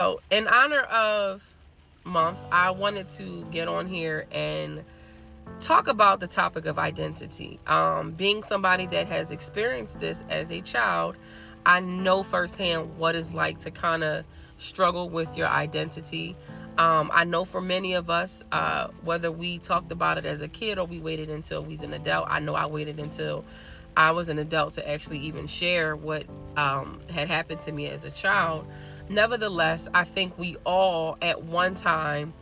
So, in honor of month, I wanted to get on here and talk about the topic of identity. Being somebody that has experienced this as a child, I know firsthand what it's like to kind of struggle with your identity. I know for many of us, whether we talked about it as a kid or we waited until we was an adult, I know I waited until I was an adult to actually even share what had happened to me as a child. Nevertheless, I think we all at one time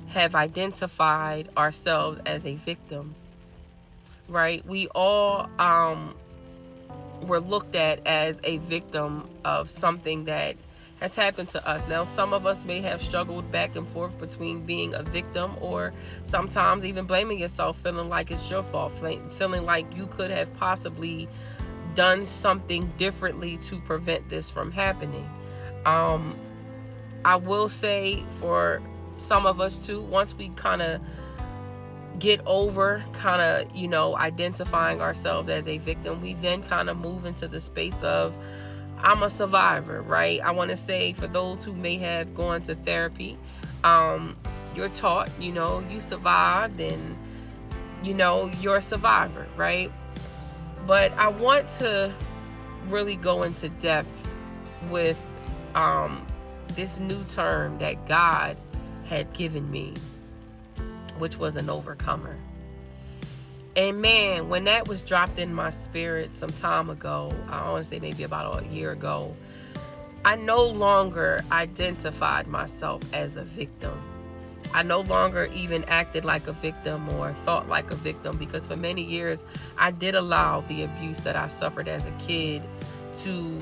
have identified ourselves as a victim, right? We all were looked at as a victim of something that has happened to us. Now, some of us may have struggled back and forth between being a victim or sometimes even blaming yourself, feeling like it's your fault, feeling like you could have possibly done something differently to prevent this from happening. I will say for some of us too, once we kind of get over identifying ourselves as a victim, we then kind of move into the space of I'm a survivor, right? I want to say for those who may have gone to therapy, you're taught, you survived and, you're a survivor, right? But I want to really go into depth with this new term that God had given me, which was an overcomer. And man, when that was dropped in my spirit some time ago, I want to say maybe about a year ago, I no longer identified myself as a victim. I no longer even acted like a victim or thought like a victim, because for many years I did allow the abuse that I suffered as a kid to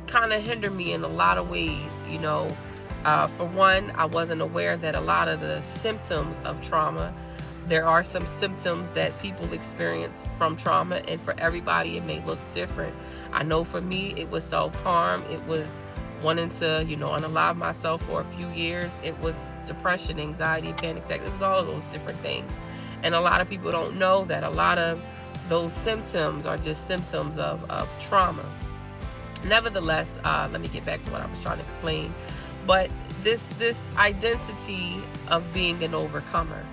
kind of hinder me in a lot of ways. For one, I wasn't aware that a lot of the symptoms of trauma, there are some symptoms that people experience from trauma, and for everybody it may look different. I know for me it was self-harm, it was wanting to unalive myself for a few years, it was depression, anxiety, panic attack, it was all of those different things. And a lot of people don't know that a lot of those symptoms are just symptoms of trauma. Nevertheless, let me get back to what I was trying to explain. But this identity of being an overcomer,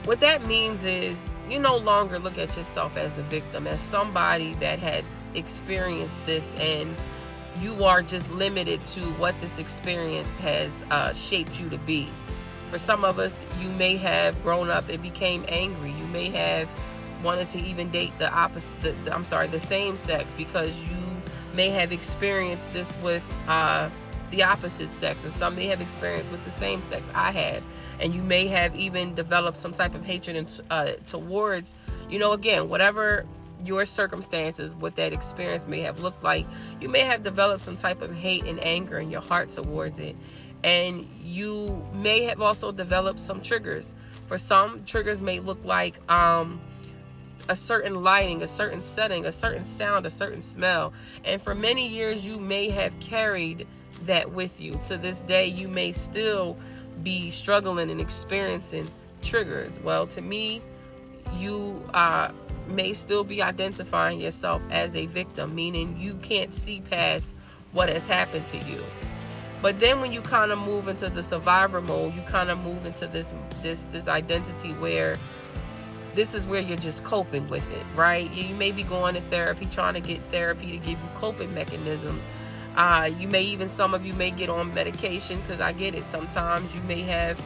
what that means is you no longer look at yourself as a victim, as somebody that had experienced this, and you are just limited to what this experience has shaped you to be. For some of us, you may have grown up and became angry. You may have wanted to even date the same sex, because you may have experienced this with the opposite sex, and some may have experienced with the same sex. I had. And you may have even developed some type of hatred towards, again, whatever your circumstances, what that experience may have looked like, you may have developed some type of hate and anger in your heart towards it. And you may have also developed some triggers. For some, triggers may look like a certain lighting, a certain setting, a certain sound, a certain smell. And for many years, you may have carried that with you. To this day, you may still be struggling and experiencing triggers. Well, to me, you may still be identifying yourself as a victim, meaning you can't see past what has happened to you. But then when you kind of move into the survivor mode, you kind of move into this identity where this is where you're just coping with it, right? You may be going to therapy, trying to get therapy to give you coping mechanisms. Some of you may get on medication, because I get it. Sometimes you may have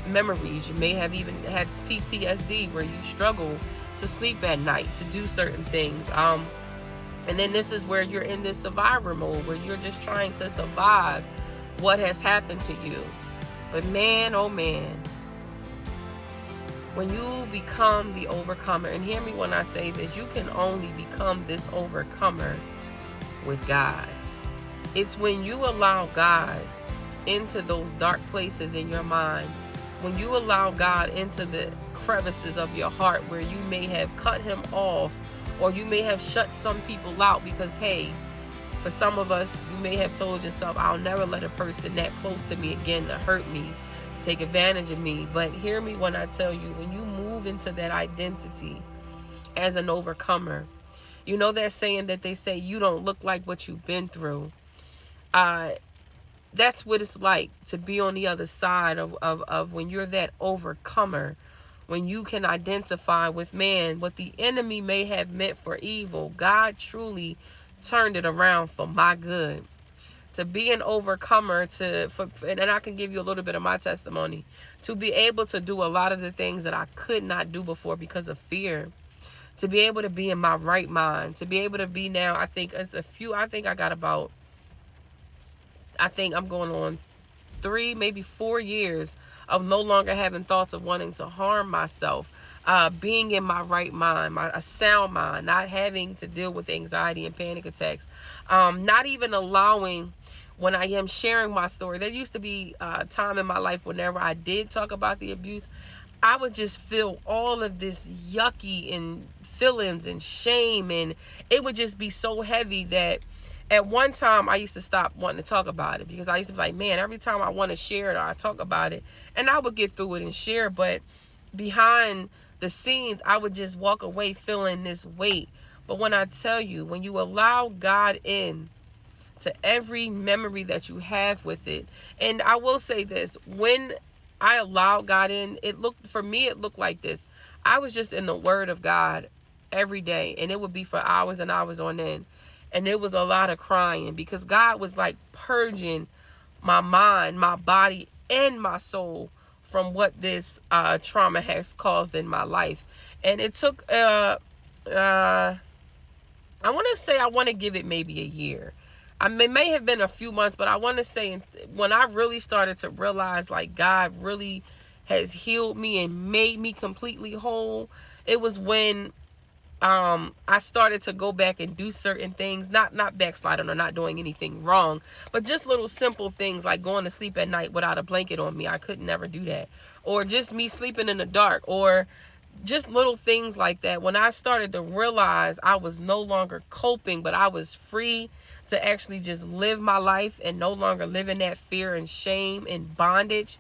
memories. You may have even had PTSD where you struggle to sleep at night, to do certain things. And then this is where you're in this survivor mode, where you're just trying to survive what has happened to you. But man, oh man, when you become the overcomer, and hear me when I say this, you can only become this overcomer with God. It's when you allow God into those dark places in your mind, when you allow God into the crevices of your heart where you may have cut him off, or you may have shut some people out, because hey, for some of us, you may have told yourself, I'll never let a person that close to me again to hurt me, to take advantage of me. But hear me when I tell you, when you move into that identity as an overcomer, you know that saying that they say, you don't look like what you've been through. That's what it's like to be on the other side of when you're that overcomer, when you can identify with, man, what the enemy may have meant for evil, God truly turned it around for my good. To be an overcomer, and I can give you a little bit of my testimony, to be able to do a lot of the things that I could not do before because of fear, to be able to be in my right mind, to be able to be now, I think I'm going on 3, maybe 4 years of no longer having thoughts of wanting to harm myself, being in my right mind, a sound mind, not having to deal with anxiety and panic attacks, not even allowing, when I am sharing my story. There used to be a time in my life whenever I did talk about the abuse, I would just feel all of this yucky and feelings and shame, and it would just be so heavy that at one time I used to stop wanting to talk about it, because I used to be like, man, every time I want to share it or I talk about it, and I would get through it and share, but behind the scenes I would just walk away feeling this weight. But when I tell you, when you allow God in to every memory that you have with it, and I will say this, when I allowed God in, it looked like this. I was just in the Word of God every day, and it would be for hours and hours on end. And it was a lot of crying, because God was like purging my mind, my body, and my soul from what this trauma has caused in my life. And it took, I want to give it maybe a year. It may have been a few months, but I want to say when I really started to realize like God really has healed me and made me completely whole, it was when I started to go back and do certain things, not backsliding or not doing anything wrong, but just little simple things like going to sleep at night without a blanket on me. I could never do that. Or just me sleeping in the dark, or just little things like that. When I started to realize I was no longer coping, but I was free to actually just live my life and no longer live in that fear and shame and bondage,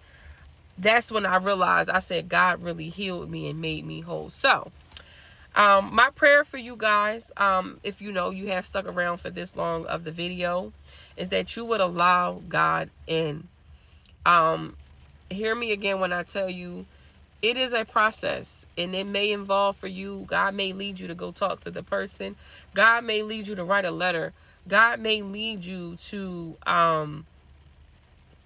that's when I realized, I said, God really healed me and made me whole. So my prayer for you guys, if you have stuck around for this long of the video, is that you would allow God in. Hear me again when I tell you, it is a process, and it may involve, for you, God may lead you to go talk to the person. God may lead you to write a letter. God may lead you to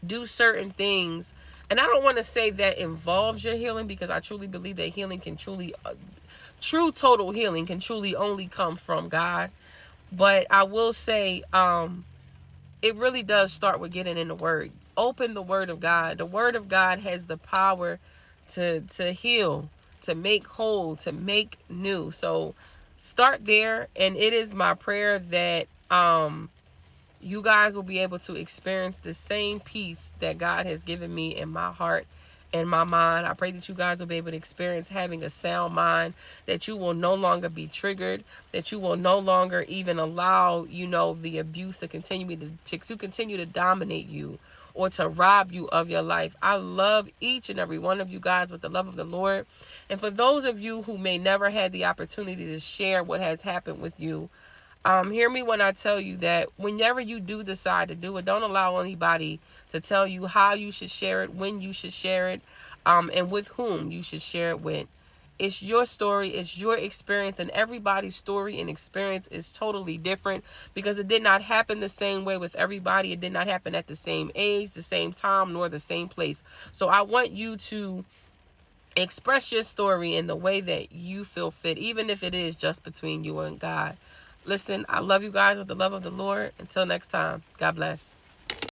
do certain things. And I don't want to say that involves your healing, because I truly believe that healing can true total healing can truly only come from God. But I will say, it really does start with getting in the Word. Open the Word of God. The Word of God has the power to heal, to make whole, to make new. So start there. And it is my prayer that you guys will be able to experience the same peace that God has given me in my heart and my mind. I pray that you guys will be able to experience having a sound mind, that you will no longer be triggered, that you will no longer even allow, the abuse to continue to dominate you or to rob you of your life. I love each and every one of you guys with the love of the Lord. And for those of you who may never had the opportunity to share what has happened with you, hear me when I tell you that whenever you do decide to do it, don't allow anybody to tell you how you should share it, when you should share it, and with whom you should share it with. It's your story, it's your experience, and everybody's story and experience is totally different, because it did not happen the same way with everybody. It did not happen at the same age, the same time, nor the same place. So I want you to express your story in the way that you feel fit, even if it is just between you and God. Listen, I love you guys with the love of the Lord. Until next time, God bless.